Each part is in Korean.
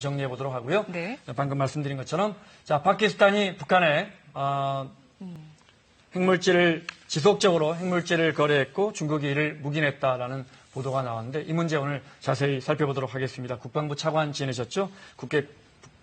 정리해 보도록 하고요. 네. 방금 말씀드린 것처럼 자 파키스탄이 북한에 지속적으로 핵물질을 거래했고 중국이 이를 묵인했다라는 보도가 나왔는데 이 문제 오늘 자세히 살펴보도록 하겠습니다. 국방부 차관 지내셨죠?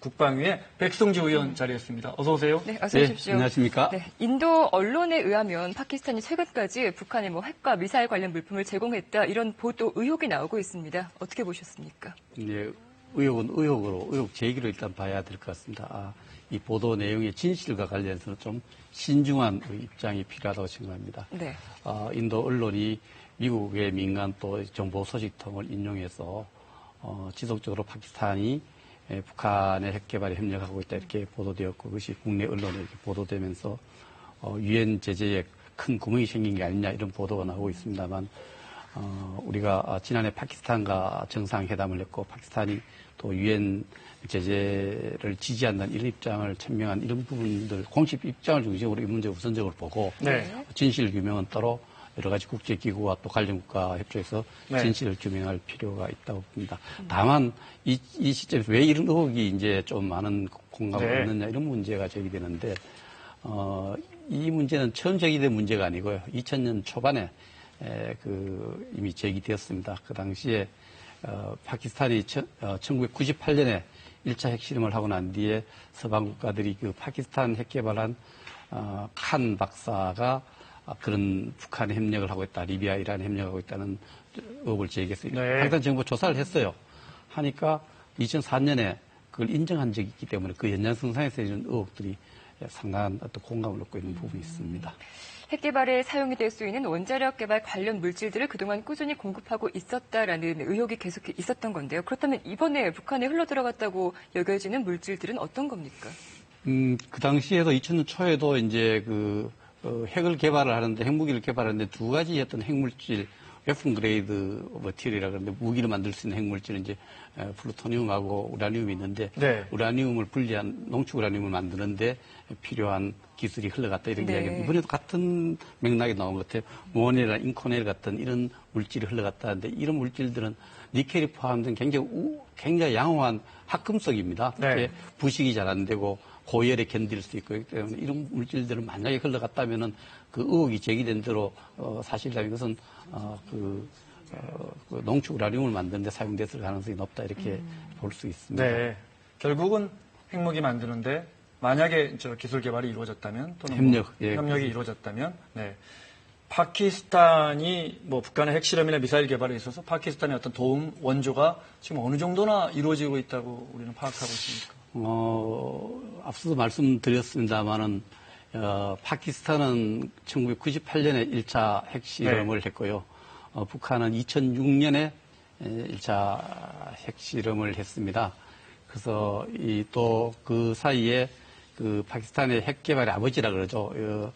국방위의 백승주 의원 자리했습니다. 어서 오세요. 네, 어서 오십시오. 네, 안녕하십니까? 네, 인도 언론에 의하면 파키스탄이 최근까지 북한에 핵과 미사일 관련 물품을 제공했다 이런 보도 의혹이 나오고 있습니다. 어떻게 보셨습니까? 네, 의혹은 의혹으로 의혹 제기로 일단 봐야 될 것 같습니다. 이 보도 내용의 진실과 관련해서는 좀 신중한 입장이 필요하다고 생각합니다. 네. 인도 언론이 미국의 민간 또 정보 소식통을 인용해서 지속적으로 파키스탄이 북한의 핵 개발에 협력하고 있다 이렇게 보도되었고 그것이 국내 언론에 이렇게 보도되면서 유엔 제재에 큰 구멍이 생긴 게 아니냐 이런 보도가 나오고 있습니다만 우리가 지난해 파키스탄과 정상회담을 했고 파키스탄이 또 유엔 제재를 지지한다는 이런 입장을 천명한 이런 부분들 공식 입장을 중심으로 이 문제 우선적으로 보고 진실 규명은 따로 여러 가지 국제기구와 또 관련 국가 협조해서 진실을 규명할 필요가 있다고 봅니다. 다만 이 시점에서 왜 이런 의혹이 이제 좀 많은 공감을 얻느냐 이런 문제가 제기되는데 이 문제는 처음 제기된 문제가 아니고요. 2000년 초반에 이미 제기되었습니다. 그 당시에 파키스탄이 1998년에 1차 핵실험을 하고 난 뒤에 서방 국가들이 그 파키스탄 핵 개발한 칸 박사가 그런 북한에 협력을 하고 있다, 리비아, 이란에 협력하고 있다는 의혹을 제기했어요. 파키스탄 정부 조사를 했어요. 하니까 2004년에 그걸 인정한 적이 있기 때문에 그 연장선상에서 이런 의혹들이 상당한 어떤 공감을 얻고 있는 부분이 있습니다. 핵 개발에 사용이 될 수 있는 원자력 개발 관련 물질들을 그동안 꾸준히 공급하고 있었다라는 의혹이 계속 있었던 건데요. 그렇다면 이번에 북한에 흘러들어갔다고 여겨지는 물질들은 어떤 겁니까? 그 당시에도 2000년 초에도 이제 핵을 개발을 하는데 핵무기를 개발하는데 두 가지 어떤 핵물질 웨폰 그레이드 머티리얼이라 그러는데 무기를 만들 수 있는 핵물질은 이제 플루토늄하고 우라늄이 있는데 우라늄을 분리한 농축 우라늄을 만드는데 필요한 기술이 흘러갔다 이런 이야기입니다. 이번에도 같은 맥락이 나온 것 같아요. 모네나 인코넬 같은 이런 물질이 흘러갔다는데 이런 물질들은 니켈이 포함된 굉장히 양호한 합금속입니다. 부식이 잘 안 되고 고열에 견딜 수 있고 그렇기 때문에 이런 물질들은 만약에 흘러갔다면은 그 의혹이 제기된 대로 사실이라면 이것은 그 농축 우라늄을 만드는 데 사용됐을 가능성이 높다 이렇게 볼 수 있습니다. 네. 결국은 핵무기 만드는데 만약에 기술 개발이 이루어졌다면 또는 협력이 이루어졌다면 파키스탄이 북한의 핵실험이나 미사일 개발에 있어서 파키스탄의 어떤 도움 원조가 지금 어느 정도나 이루어지고 있다고 우리는 파악하고 있습니까? 앞서도 말씀드렸습니다만은 파키스탄은 1998년에 1차 핵실험을 했고요. 북한은 2006년에 1차 핵실험을 했습니다. 그래서 또 그 사이에 그 파키스탄의 핵 개발의 아버지라 그러죠.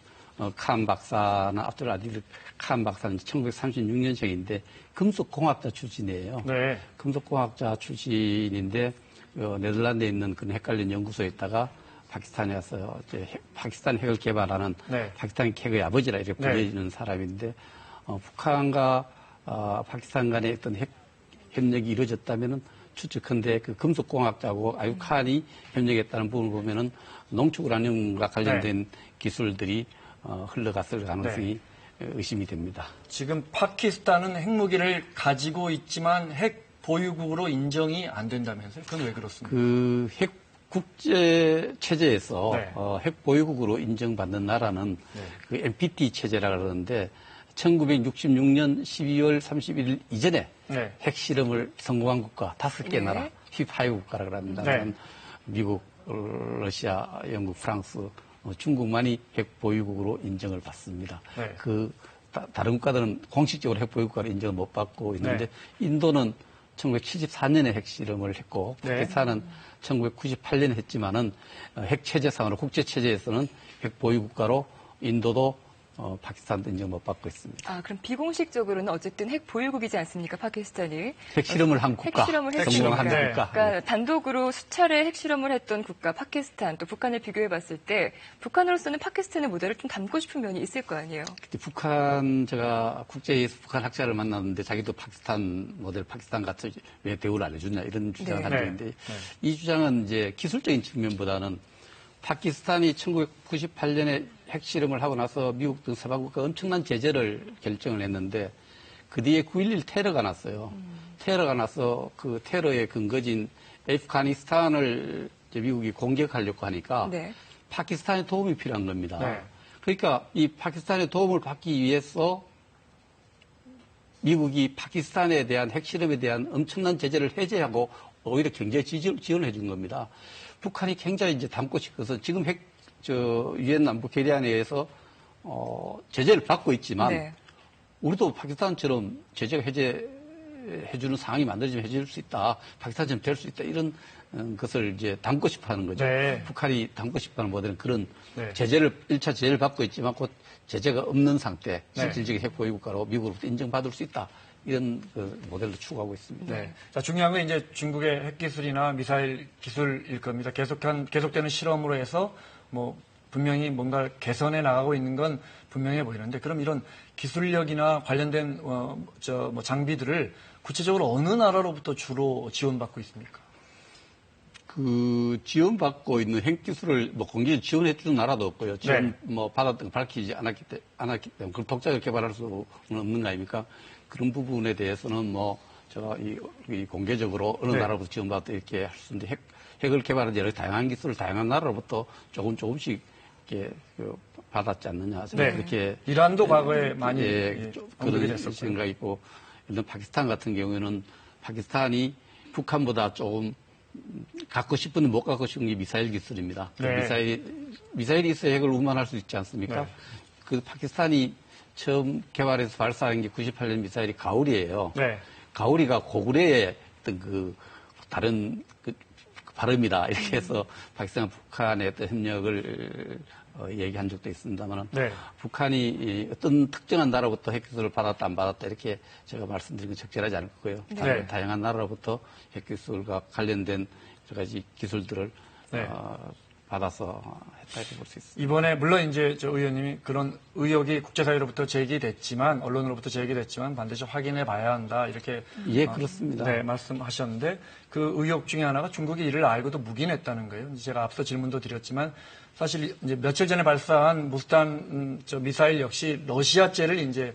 칸 박사나 압둘 아딜 칸 박사는 1936년생인데 금속공학자 출신이에요. 금속공학자 출신인데 네덜란드에 있는 그런 핵 관련 연구소에 있다가 파키스탄에 와서 파키스탄 핵을 개발하는 파키스탄 핵의 아버지라 이렇게 불리는 사람인데 북한과 파키스탄 간의 어떤 핵 협력이 이루어졌다면은 추측컨대 그 금속공학자하고 아유 칸이 협력했다는 부분을 보면은 농축 우라늄과 관련된 기술들이 흘러갔을 가능성이 의심이 됩니다. 지금 파키스탄은 핵무기를 가지고 있지만 핵 보유국으로 인정이 안 된다면서요? 그건 왜 그렇습니까? 그 핵 국제 체제에서 핵 보유국으로 인정받는 나라는 그 NPT 체제라 그러는데 1966년 12월 31일 이전에 핵실험을 성공한 국가 5개 나라, 힙5 국가라 그럽니다. 미국, 러시아, 영국, 프랑스, 중국만이 핵 보유국으로 인정을 받습니다. 다른 국가들은 공식적으로 핵 보유국가로 인정을 못 받고 있는데 인도는 1974년에 핵실험을 했고 파키스탄은 1998년에 했지만은 핵체제상으로 국제체제에서는 핵 보유국가로 인도도 파키스탄도 인정 못 받고 있습니다. 아, 그럼 비공식적으로는 어쨌든 핵 보유국이지 않습니까, 파키스탄이? 핵실험을 한 국가, 핵실험을 성공한 했으니까. 국가. 그러니까 단독으로 수차례 핵실험을 했던 국가 파키스탄, 또 북한을 비교해봤을 때 북한으로서는 파키스탄의 모델을 좀 닮고 싶은 면이 있을 거 아니에요? 북한 제가 국제에서 북한 학자를 만났는데 자기도 파키스탄 모델 파키스탄 같이 왜 대우를 안 해주냐 이런 주장을 한 적인데 이 주장은 이제 기술적인 측면보다는 파키스탄이 1998년에 핵실험을 하고 나서 미국 등 서방국가 엄청난 제재를 결정을 했는데 그 뒤에 9.11 테러가 났어요. 테러가 나서 그 테러의 근거진 애프가니스탄을 이제 미국이 공격하려고 하니까 네. 파키스탄의 도움이 필요한 겁니다. 네. 그러니까 이 파키스탄의 도움을 받기 위해서 미국이 파키스탄에 대한 핵실험에 대한 엄청난 제재를 해제하고 오히려 경제 지원을 해준 겁니다. 북한이 굉장히 이제 담고 싶어서 지금 유엔 남북 결의안에 의해서 제재를 받고 있지만 네. 우리도 파키스탄처럼 제재가 해제해주는 상황이 만들어지면 해줄 수 있다. 파키스탄처럼 될 수 있다. 이런 것을 이제 담고 싶어 하는 거죠. 네. 북한이 담고 싶어 하는 모델은 그런 네. 1차 제재를 받고 있지만 곧 제재가 없는 상태, 네. 실질적인 핵보유국가로 미국으로부터 인정받을 수 있다. 이런 그 모델로 추구하고 있습니다. 네. 자, 중요한 건 이제 중국의 핵기술이나 미사일 기술일 겁니다. 계속되는 실험으로 해서 뭐 분명히 뭔가 개선해 나가고 있는 건 분명해 보이는데 그럼 이런 기술력이나 관련된 뭐 장비들을 구체적으로 어느 나라로부터 주로 지원받고 있습니까? 그 지원받고 있는 핵기술을 뭐 공개적으로 지원해주는 나라도 없고요. 지원 뭐 받았던 거 밝히지 않았기 때문에 그걸 독자적으로 개발할 수는 없는 거 아닙니까? 그런 부분에 대해서는 뭐 제가 이 공개적으로 어느 나라로부터 지원받았다 이렇게 할 수 있는데 핵을 개발한 여러 다양한 기술을 다양한 나라로부터 조금씩 이렇게 받았지 않느냐. 네. 그렇게 이란도 과거에 많이 그런 됐었고요. 생각이 있고 일단 파키스탄 같은 경우에는 파키스탄이 북한보다 조금 갖고 싶은데 못 갖고 싶은 게 미사일 기술입니다. 네. 미사일이 있어야 핵을 운반할 수 있지 않습니까? 네. 그 파키스탄이 처음 개발해서 발사한 게 98년 미사일이 가오리예요. 네. 가오리가 고구려의 어떤 그 다른 그 발음이다 이렇게 해서 파키스탄 북한의 어떤 협력을 얘기한 적도 있습니다만 네. 북한이 어떤 특정한 나라부터 핵기술을 받았다 안 받았다 이렇게 제가 말씀드린 건 적절하지 않을 거고요. 네. 다양한 나라로부터 핵기술과 관련된 여러 가지 기술들을 네. 받아서 했다 이렇게 볼 수 있습니다. 이번에 물론 이제 저 의원님이 그런 의혹이 국제사회로부터 제기됐지만 언론으로부터 제기됐지만 반드시 확인해 봐야 한다 이렇게 예, 그렇습니다. 네, 말씀하셨는데 그 의혹 중에 하나가 중국이 이를 알고도 묵인했다는 거예요. 제가 앞서 질문도 드렸지만 사실 이제 며칠 전에 발사한 무스탄 미사일 역시 러시아제를 이제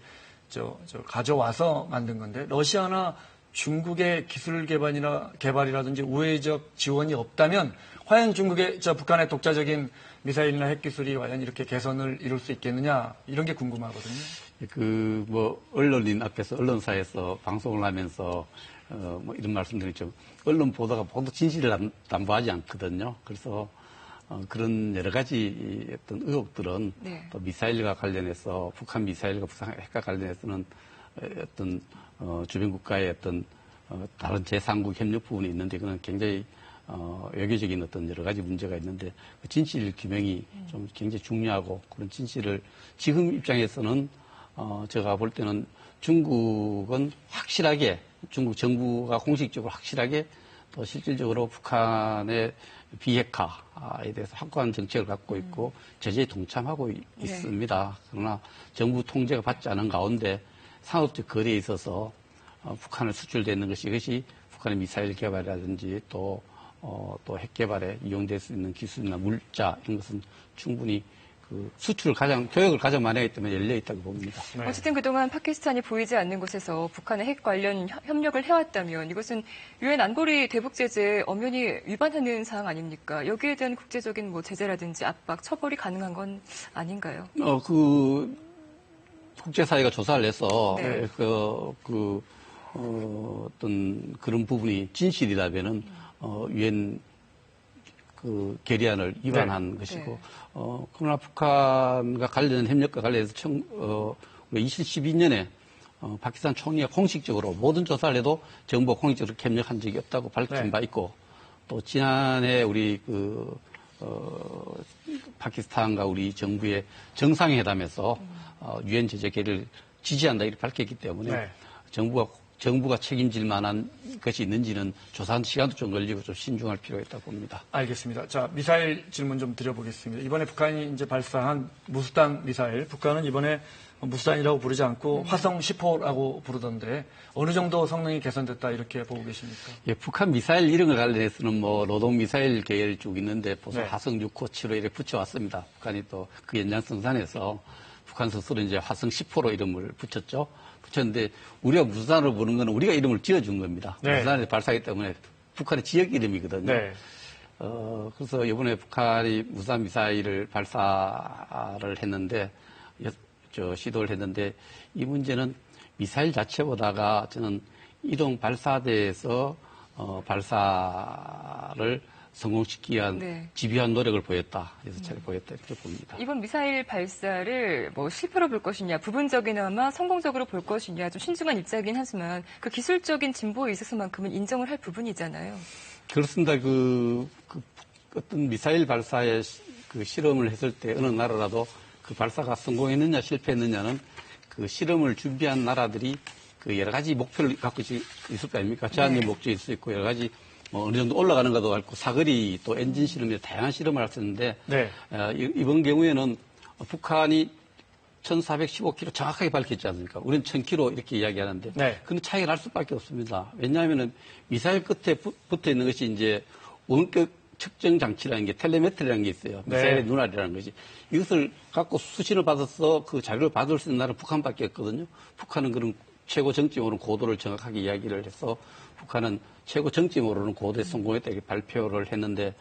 가져와서 만든 건데 러시아나 중국의 기술 개발이라든지 우회적 지원이 없다면 과연 중국의 북한의 독자적인 미사일이나 핵기술이 과연 이렇게 개선을 이룰 수 있겠느냐 이런 게 궁금하거든요. 그 뭐 언론인 앞에서 언론사에서 방송을 하면서 뭐 이런 말씀드리죠. 언론 보도가 모두 진실을 담보하지 않거든요. 그래서 그런 여러 가지 어떤 의혹들은 또 미사일과 관련해서 북한 미사일과 북한 핵과 관련해서는 어떤 주변 국가의 어떤 다른 제3국 협력 부분이 있는데 그건 굉장히 외교적인 어떤 여러 가지 문제가 있는데 그 진실 규명이 좀 굉장히 중요하고 그런 진실을 지금 입장에서는 제가 볼 때는 중국은 확실하게 중국 정부가 공식적으로 확실하게 또 실질적으로 북한의 비핵화에 대해서 확고한 정책을 갖고 있고 제재에 동참하고 있습니다. 그러나 정부 통제가 받지 않은 가운데 상업적 거래에 있어서 북한을 수출되는 것이 이것이 북한의 미사일 개발이라든지 또 핵 개발에 이용될 수 있는 기술이나 물자 이런 것은 충분히 그 교역을 가장 많이 하기 때문에 열려 있다고 봅니다. 네. 어쨌든 그동안 파키스탄이 보이지 않는 곳에서 북한의 핵 관련 협력을 해왔다면 이것은 유엔 안보리 대북 제재에 엄연히 위반하는 사항 아닙니까? 여기에 대한 국제적인 뭐 제재라든지 압박, 처벌이 가능한 건 아닌가요? 국제사회가 조사를 해서 네. 어떤 그런 부분이 진실이라면은 유엔 그 결의안을 위반한 것이고 그러나 북한과 관련된 협력과 관련해서 2012년에 파키스탄 총리가 공식적으로 모든 조사를 해도 정부가 공식적으로 협력한 적이 없다고 밝힌 바 있고 또 지난해 우리 파키스탄과 우리 정부의 정상회담에서 유엔 제재계를 지지한다 이렇게 밝혔기 때문에 네. 정부가 책임질 만한 것이 있는지는 조사하는 시간도 좀 걸리고 좀 신중할 필요가 있다고 봅니다. 알겠습니다. 자, 미사일 질문 좀 드려보겠습니다. 이번에 북한이 이제 발사한 무수단 미사일, 북한은 이번에 무수단이라고 부르지 않고 화성 10호라고 부르던데 어느 정도 성능이 개선됐다 이렇게 보고 계십니까? 예, 북한 미사일 이름을 관련해서는 뭐 노동 미사일 계열이 쭉 있는데 벌써 네. 화성 6호, 7호 이렇게 붙여왔습니다. 북한이 또 그 연장성산에서 북한 스스로 이제 화성 10호로 이름을 붙였는데 우리가 무수단으로 부르는 건 우리가 이름을 지어준 겁니다. 네. 무수단에 발사하기 때문에 북한의 지역 이름이거든요. 네. 그래서 이번에 북한이 무수단 미사일을 발사를 했는데 시도를 했는데 이 문제는 미사일 자체보다가 저는 이동 발사대에서 발사를 성공시키기 위한 네. 집요한 노력을 보였다. 그래서 잘 보였다 이렇게 봅니다. 이번 미사일 발사를 뭐 실패로 볼 것이냐, 부분적이나마 성공적으로 볼 것이냐, 좀 신중한 입장이긴 하지만 그 기술적인 진보에 있어서만큼은 인정을 할 부분이잖아요. 그렇습니다. 어떤 미사일 발사에 그 실험을 했을 때 어느 나라라도 그 발사가 성공했느냐 실패했느냐는 그 실험을 준비한 나라들이 그 여러 가지 목표를 갖고 있을 거 아닙니까? 제한된 네. 목적이 있을 수 있고 여러 가지 뭐 어느 정도 올라가는 것도 있고 사거리 또 엔진 실험에 다양한 실험을 할 수 있는데 네. 이번 경우에는 북한이 1415km 정확하게 밝혔지 않습니까? 우리는 1000km 이렇게 이야기하는데 네. 그런 차이가 날 수밖에 없습니다. 왜냐하면 미사일 끝에 붙어 있는 것이 이제 원격 측정 장치라는 게 텔레메트리라는 게 있어요. 네. 미사일의 눈알이라는 것이. 이것을 갖고 수신을 받아서 그 자료를 받을 수 있는 나라는 북한밖에 없거든요. 북한은 그런 최고 정점으로는 고도를 정확하게 이야기를 해서 북한은 최고 정점으로는 고도에 성공했다 이렇게 발표를 했는데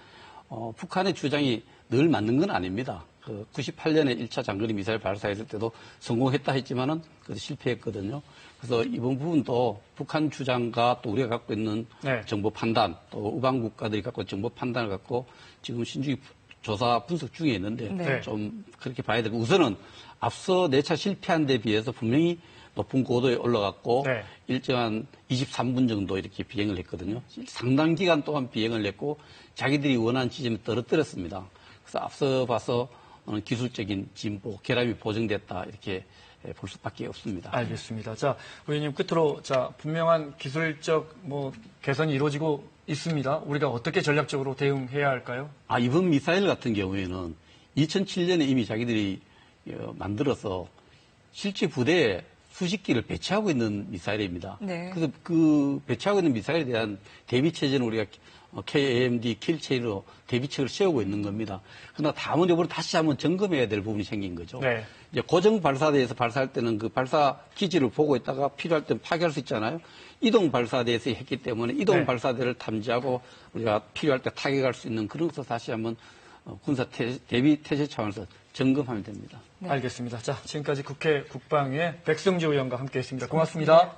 북한의 주장이 늘 맞는 건 아닙니다. 그 98년에 1차 장거리 미사일 발사했을 때도 성공했다 했지만은 그래도 실패했거든요. 그래서 이번 부분도 북한 주장과 또 우리가 갖고 있는 네. 정보 판단, 또 우방 국가들이 갖고 있는 정보 판단을 갖고 지금 신중히 조사 분석 중에 있는데 네. 좀 그렇게 봐야 되고 우선은 앞서 4차 실패한 데 비해서 분명히 높은 고도에 올라갔고 네. 일정한 23분 정도 이렇게 비행을 했거든요. 상당 기간 동안 비행을 했고 자기들이 원하는 지점에 떨어뜨렸습니다. 그래서 앞서 봐서 기술적인 진보, 결함이 보정됐다 이렇게 볼 수밖에 없습니다. 알겠습니다. 자, 의원님 끝으로 자 분명한 기술적 개선이 이루어지고 있습니다. 우리가 어떻게 전략적으로 대응해야 할까요? 이번 미사일 같은 경우에는 2007년에 이미 자기들이 만들어서 실제 부대에 수십 기를 배치하고 있는 미사일입니다. 네. 그래서 그 배치하고 있는 미사일에 대한 대비 체제는 우리가 KAMD 킬체이로 대비책을 세우고 있는 겁니다. 그러나 다음은 이번에 다시 한번 점검해야 될 부분이 생긴 거죠. 네. 이제 고정 발사대에서 발사할 때는 그 발사 기지를 보고 있다가 필요할 때는 파괴할 수 있잖아요. 이동 발사대에서 했기 때문에 이동 네. 발사대를 탐지하고 우리가 필요할 때 타격할 수 있는 그런 것을 다시 한번 군사 대비 태세 차원에서 점검하면 됩니다. 네. 알겠습니다. 자, 지금까지 국회 국방위의 백성주 의원과 함께했습니다. 고맙습니다.